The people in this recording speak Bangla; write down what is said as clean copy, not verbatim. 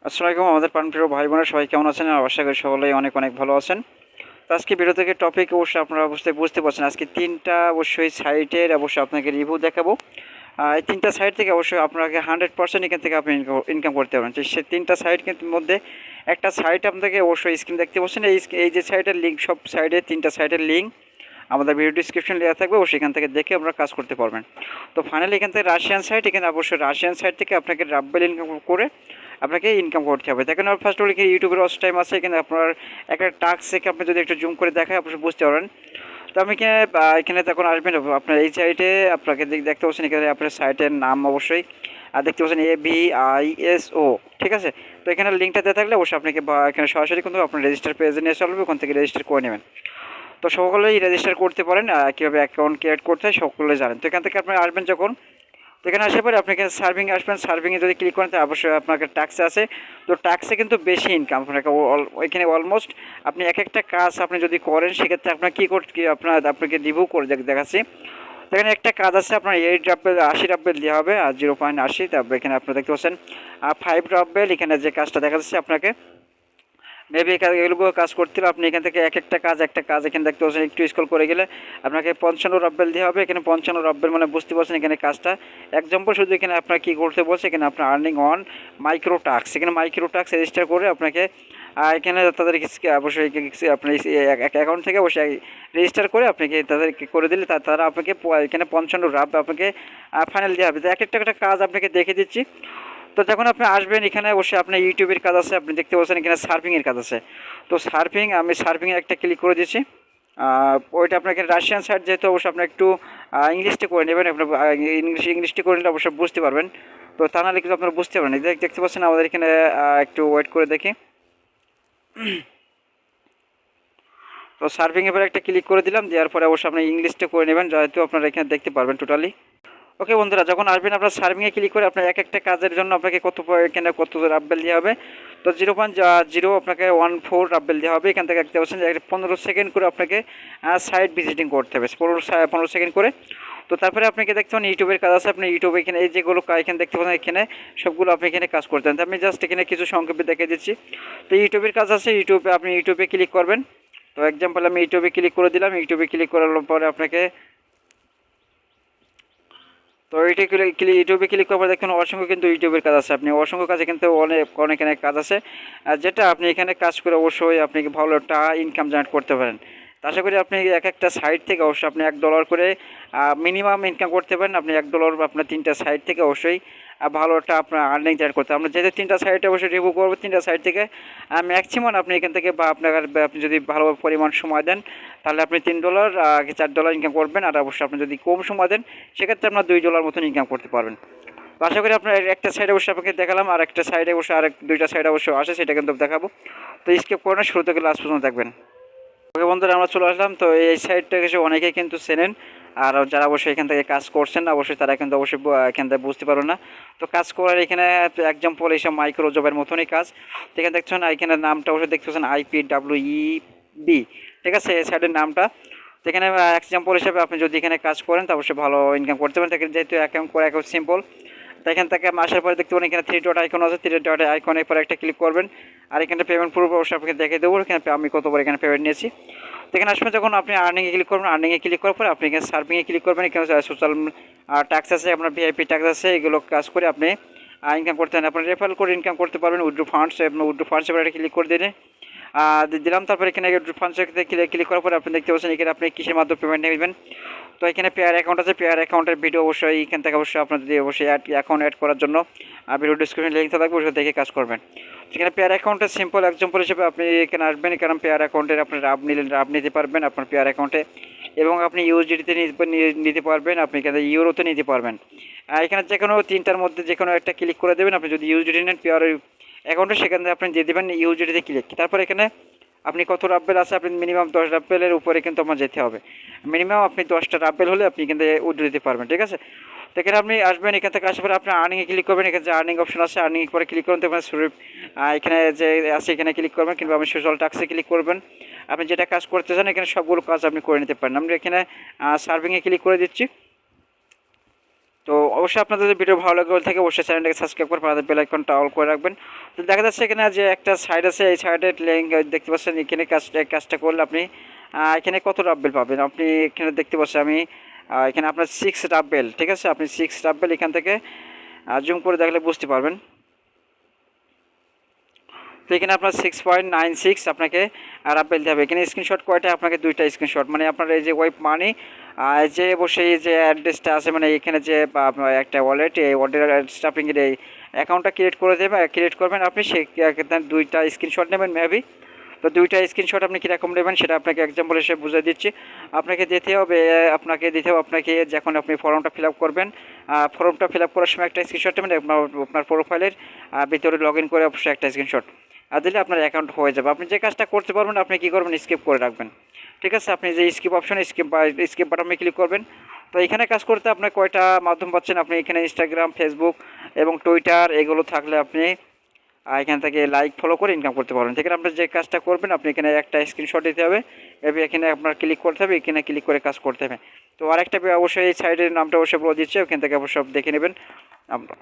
আসসালামু আলাইকুম আমাদের প্রাণপ্রিয় ভাই বোনেরা সবাই কেমন আছেন? আশা করি সকলেই অনেক অনেক ভালো আছেন। তো আজকে ভিডিও থেকে টপিক অবশ্যই আপনারা অবশ্যই বুঝতে পারছেন। আজকে ৩টা অবশ্যই সাইটের অবশ্যই আপনাকে রিভিউ দেখাবো। এই ৩টা সাইট থেকে অবশ্যই আপনাকে 100% এখান থেকে আপনি ইনকাম করতে পারবেন। তো সে ৩টা সাইট কিন্তু মধ্যে একটা সাইট আপনাকে অবশ্যই স্ক্রিন দেখতে পাচ্ছেন। এই যে সাইটের লিঙ্ক, সব সাইডে 3টা সাইটের লিঙ্ক আমাদের ভিডিও ডিসক্রিপশন দেওয়া থাকবে, অবশ্যই এখান থেকে দেখে আপনারা কাজ করতে পারবেন। তো ফাইনালি এখান থেকে রাশিয়ান সাইট, এখানে অবশ্যই রাশিয়ান সাইট থেকে আপনাকে রাব্বেল ইনকাম করে আপনাকে ইনকাম করতে হবে। দেখেন ফার্স্ট অফ অল এখানে ইউটিউবের ওয়াচ টাইম আছে, এখানে আপনার একটা টাস্ক থেকে আপনি যদি একটু জুম করে দেখায় অবশ্যই বুঝতে পারবেন। তো আমি এখানে তখন আসবেন আপনার এই সাইটে, আপনাকে দেখতে পাচ্ছেন এখানে আপনার সাইটের নাম অবশ্যই আর দেখতে পাচ্ছেন AVISO, ঠিক আছে। তো এখানে লিঙ্কটা দেওয়া থাকলে অবশ্যই আপনাকে এখানে সরাসরি কিন্তু আপনার রেজিস্টার পেজে নিয়ে চলবে, ওখান থেকে রেজিস্টার করে নেবেন। তো সকলেই রেজিস্টার করতে পারেন, কীভাবে অ্যাকাউন্ট ক্রিয়েট করতে হয় সকলে জানেন। তো এখান থেকে আপনি আসবেন যখন, তো এখানে আসার পরে আপনি এখানে সার্ভিংয়ে আসবেন। সার্ভিংয়ে যদি ক্লিক করেন তাহলে অবশ্যই আপনাকে ট্যাক্সে আছে। তো ট্যাক্সে কিন্তু বেশি ইনকাম আপনাকে এখানে অলমোস্ট আপনি এক একটা কাজ আপনি যদি করেন সেক্ষেত্রে আপনার কী আপনাকে রিভিউ করে দেখাচ্ছি। তো এখানে একটা কাজ আছে আপনার 8 রাব্বেল 80 রাব্বেল দেওয়া হবে আর 0.80। তারপরে এখানে আপনারা দেখতে পাচ্ছেন 5 রাব্বেল, এখানে যে কাজটা দেখা যাচ্ছে আপনাকে মেবি এগুলো কাজ করতে হলে আপনি এখান থেকে একটা কাজ এখানে দেখতে পাচ্ছেন, একটু স্ক্রল করে গেলে আপনাকে 55 রাব্বেল দিয়ে হবে। এখানে 55 রাব্বেল মানে বুঝতে পারছেন এখানে কাজটা এক্সাম্পল শুধু এখানে আপনার কী করতে বলছে, এখানে আপনার আর্নিং অন মাইক্রো টাস্ক, এখানে মাইক্রো টাস্ক রেজিস্টার করে আপনাকে এখানে তাদের অবশ্যই আপনার অ্যাকাউন্ট থেকে অবশ্যই রেজিস্টার করে আপনাকে তাদেরকে করে দিলে তারা আপনাকে এখানে 55 রাব আপনাকে ফাইনাল দেওয়া হবে। তো একটা কাজ আপনাকে দেখে দিচ্ছি। তো যখন আপনি আসবেন এখানে অবশ্যই আপনার ইউটিউবের কাজ আছে, আপনি দেখতে পাচ্ছেন এখানে সার্ফিংয়ের কাজ আছে। তো আমি সার্ফিংয়ে একটা ক্লিক করে দিয়েছি। ওইটা আপনাকে রাশিয়ান সাইট যেহেতু অবশ্যই আপনার একটু ইংলিশটা করে নেবেন, আপনার ইংলিশটি করে নিলে অবশ্যই বুঝতে পারবেন। তো তা নাহলে কিন্তু আপনারা বুঝতে পারবেন। দেখতে পাচ্ছেন আমাদের এখানে একটু ওয়েট করে দেখি। তো সার্ফিংয়ের পরে একটা ক্লিক করে দিলাম, দেওয়ার পরে অবশ্যই আপনি ইংলিশটা করে নেবেন যেহেতু আপনারা এখানে দেখতে পারবেন টোটালি। ওকে বন্ধুরা, যখন আসবেন আপনার সার্ভিংয়ে ক্লিক করে আপনার একটা কাজের জন্য আপনাকে এখানে কত রাব্বেল দেওয়া হবে। তো 0.0 আপনাকে 14 রাব্বেল দেওয়া হবে। এখান থেকে দেখতে পাচ্ছেন যে 15 সেকেন্ড করে আপনাকে সাইট ভিজিটিং করতে হবে, 15 সেকেন্ড করে। তো তারপরে আপনাকে দেখতে পাবেন ইউটিউবের কাজ আছে, আপনি ইউটিউবে এখানে এই যেগুলো এখানে দেখতে পাচ্ছেন এখানে সবগুলো আপনি এখানে কাজ করতেন। তো আমি জাস্ট এখানে কিছু সংক্ষেপে দেখে দিচ্ছি। তো ইউটিউবের কাজ আছে, আপনি ইউটিউবে ক্লিক করবেন। তো এক্সাম্পল আমি ইউটিউবে ক্লিক করে দিলাম। ইউটিউবে ক্লিক করার পরে আপনাকে তো ইউটিউবে ক্লিক করার পর দেখুন অসংখ্য কিন্তু ইউটিউবের কাজ আছে, আপনি অসংখ্য কাজে কিন্তু অনেক কাজ আছে যেটা আপনি এখানে কাজ করে অবশ্যই আপনি ভালো একটা ইনকাম জেনারেট করতে পারেন। তো আশা করি আপনি একটা সাইট থেকে অবশ্যই আপনি $1 করে মিনিমাম ইনকাম করতে পারেন। আপনি $1 আপনার 3টা সাইট থেকে অবশ্যই ভালো একটা আপনার আর্নিং জেনারেট করতে। আমরা যেহেতু 3টা সাইটে অবশ্যই রিভিউ করবো, 3টা সাইট থেকে ম্যাক্সিমাম আপনি এখান থেকে বা আপনি যদি ভালো পরিমাণ সময় দেন তাহলে আপনি $3 $4 ইনকাম করবেন। আর অবশ্যই আপনি যদি কম সময় দেন সেক্ষেত্রে আপনার $2 মতন ইনকাম করতে পারবেন। তো আশা করি আপনার একটা সাইডে অবশ্যই আপনাকে দেখালাম, আর একটা সাইডে অবশ্যই দুইটা সাইড অবশ্যই আসে, সেটা কিন্তু দেখাবো। তো স্কিপ করে না, শুরু থেকে লাস্ট পর্যন্ত দেখবেন। ওকে বন্ধুরা, আমরা চলে আসলাম। তো এই সাইডটা এসে অনেকেই কিন্তু চেনেন, আর যারা অবশ্যই এখান থেকে কাজ করছেন না অবশ্যই তারা কিন্তু অবশ্যই এখান থেকে বুঝতে পারো না। তো কাজ করার এখানে এক্সাম্পল এইসব মাইক্রো জবের মতনই কাজ। এখানে দেখছেন এখানে নামটা অবশ্যই দেখতে পাচ্ছেন IPWeb, ঠিক আছে এই সাইডের নামটা। তো এখানে এক্সাম্পল হিসেবে আপনি যদি এখানে কাজ করেন তো অবশ্যই ভালো ইনকাম করতে পারেন। যেহেতু অ্যাকাউন্ট করা একদম সিম্পল। তো এখান থেকে আসার পরে দেখতে পারেন এখানে 3 ডট আইকন আছে, 3 ডট আইকনের পরে একটা ক্লিক করবেন। আর এখানে পেমেন্ট প্রুফ অবশ্যই আপনাকে দেখে দেবো এখানে আমি কতবার এখানে পেমেন্ট নিয়েছি। তো এখানে আসবেন যখন আপনি আর্নিংয়ে ক্লিক করবেন, আর্নিংয়ে ক্লিক করার পরে আপনি এখানে সার্ভিংয়ে ক্লিক করবেন। এখানে সোশ্যাল ট্যাক্স আছে, আপনার ভিআইপি ট্যাক্স আছে, এগুলো কাজ করে আপনি ইনকাম করতে পারেন। আপনার রেফারেল করে ইনকাম করতে পারবেন। উইথড্র ফান্ডস, আপনার উইথড্র ফান্ডস এবার ক্লিক করে দিলে দিলাম। তারপরে এখানে ফান্ডসে ক্লিক করার পরে আপনি দেখতে পাচ্ছেন এখানে আপনি কিসের মাধ্যমে পেমেন্ট নেবেন। তো এখানে পেয়ার অ্যাকাউন্ট আছে, পেয়ার অ্যাকাউন্টের ভিডিও অবশ্যই এখান থেকে অবশ্যই আপনার যদি অবশ্যই অ্যাকাউন্ট অ্যাড করার জন্য ভিডিও ডিসক্রিপশন লিঙ্ক থাকবে, ওটা দেখে কাজ করবেন। সেখানে পেয়ার অ্যাকাউন্টের সিম্পল এক্সাম্পল হিসেবে আপনি এখানে আসবেন, কারণ পেয়ার অ্যাকাউন্টের আপনি রাব নিতে পারবেন আপনার পেয়ার অ্যাকাউন্টে, এবং আপনি ইউএসডিতে নিতে পারবেন, আপনি এখানে ইউরোতে নিতে পারবেন। এখানে যে কোনো 3টার মধ্যে যে কোনো একটা ক্লিক করে দেবেন। আপনি যদি ইউএসডি নেন পেয়ার অ্যাকাউন্টে সেখানে আপনি দিয়ে দেবেন ইউএসডিতে ক্লিক। তারপর এখানে আপনি কত রাব্বেল আছে, আপনি মিনিমাম 10 রাব্বেলের উপরে কিন্তু আমার যেতে হবে। মিনিমাম আপনি 10টা রাব্বেল হলে আপনি কিন্তু উইথড্র দিতে পারবেন, ঠিক আছে। তো এখানে আপনি আসবেন, এখান থেকে আসার পরে আপনি আর্নিংয়ে ক্লিক করবেন। এখানে যে আর্নিং অপশন আছে আর্নিং পরে ক্লিক করুন। তারপরে এখানে যে আছে এখানে ক্লিক করবেন, কিংবা আপনি সোশ্যাল ট্যাক্সে ক্লিক করবেন। আপনি যেটা কাজ করতে চান এখানে সবগুলো কাজ আপনি করে নিতে পারেন। আমরা এখানে সার্ভিংয়ে ক্লিক করে দিচ্ছি। তো অবশ্যই আপনাদের যদি ভিডিও ভালো লাগে থাকে অবশ্যই চ্যানেলটাকে সাবস্ক্রাইব করে পাশে বেল আইকনটা অল করে রাখবেন। তো দেখা যাচ্ছে এখানে যে একটা সাইড আছে, এই সাইডের লিঙ্ক দেখতে পাচ্ছেন, এখানে কাজটা করলে আপনি এখানে কত রাব্বেল পাবেন আপনি এখানে দেখতে পাচ্ছেন। আমি এখানে আপনার 6 রাব্বেল, ঠিক আছে, আপনি 6 রাব্বেল এখান থেকে জুম করে দেখলে বুঝতে পারবেন। তো এখানে আপনার 6.96 আপনাকে রাব্বেল দিতে হবে। এখানে স্ক্রিনশট কয়টা, আপনাকে 2টা স্ক্রিনশট, মানে আপনার এই যে ওয়েব মানি যে বসে এই যে অ্যাড্রেসটা আছে, মানে এখানে যে আপনার একটা ওয়ালেট, এই ওয়ালেট স্টাফিংয়ের এই অ্যাকাউন্টটা ক্রিয়েট করে দেবে, ক্রিয়েট করবেন আপনি, সেই 2টা স্ক্রিনশট নেবেন মেবি। তো 2টা স্ক্রিনশট আপনি কীরকম নেবেন সেটা আপনাকে এক্সাম্পল হিসেবে বুঝিয়ে দিচ্ছি। আপনাকে দিতে হবে আপনাকে যখন আপনি ফর্মটা ফিল আপ করবেন, ফর্মটা ফিল আপ করার সময় একটা স্ক্রিনশট নেবেন, আপনার প্রোফাইলের ভিতরে লগ ইন করে অবশ্যই একটা স্ক্রিনশট দিলে আপনার অ্যাকাউন্ট হয়ে যাবে। আপনি যে কাজটা করতে পারবেন আপনি কী করবেন, স্কিপ করে রাখবেন, ঠিক আছে। আপনি যে স্কিপ অপশন, স্কিপ বাটনে ক্লিক করবেন। তো এখানে কাজ করতে আপনার কয়টা মাধ্যম পাচ্ছেন, আপনি এখানে ইনস্টাগ্রাম, ফেসবুক এবং টুইটার এগুলো থাকলে আপনি এখান থেকে লাইক ফলো করে ইনকাম করতে পারবেন। সেখানে আপনি যে কাজটা করবেন, আপনি এখানে একটা স্ক্রিনশট দিতে হবে, এখানে আপনার ক্লিক করতে হবে, এখানে ক্লিক করে কাজ করতে হবে। তো আরেকটা অবশ্যই এই সাইডের নামটা অবশ্যই বলে দিচ্ছে, ওখান থেকে অবশ্যই দেখে নেবেন আমরা।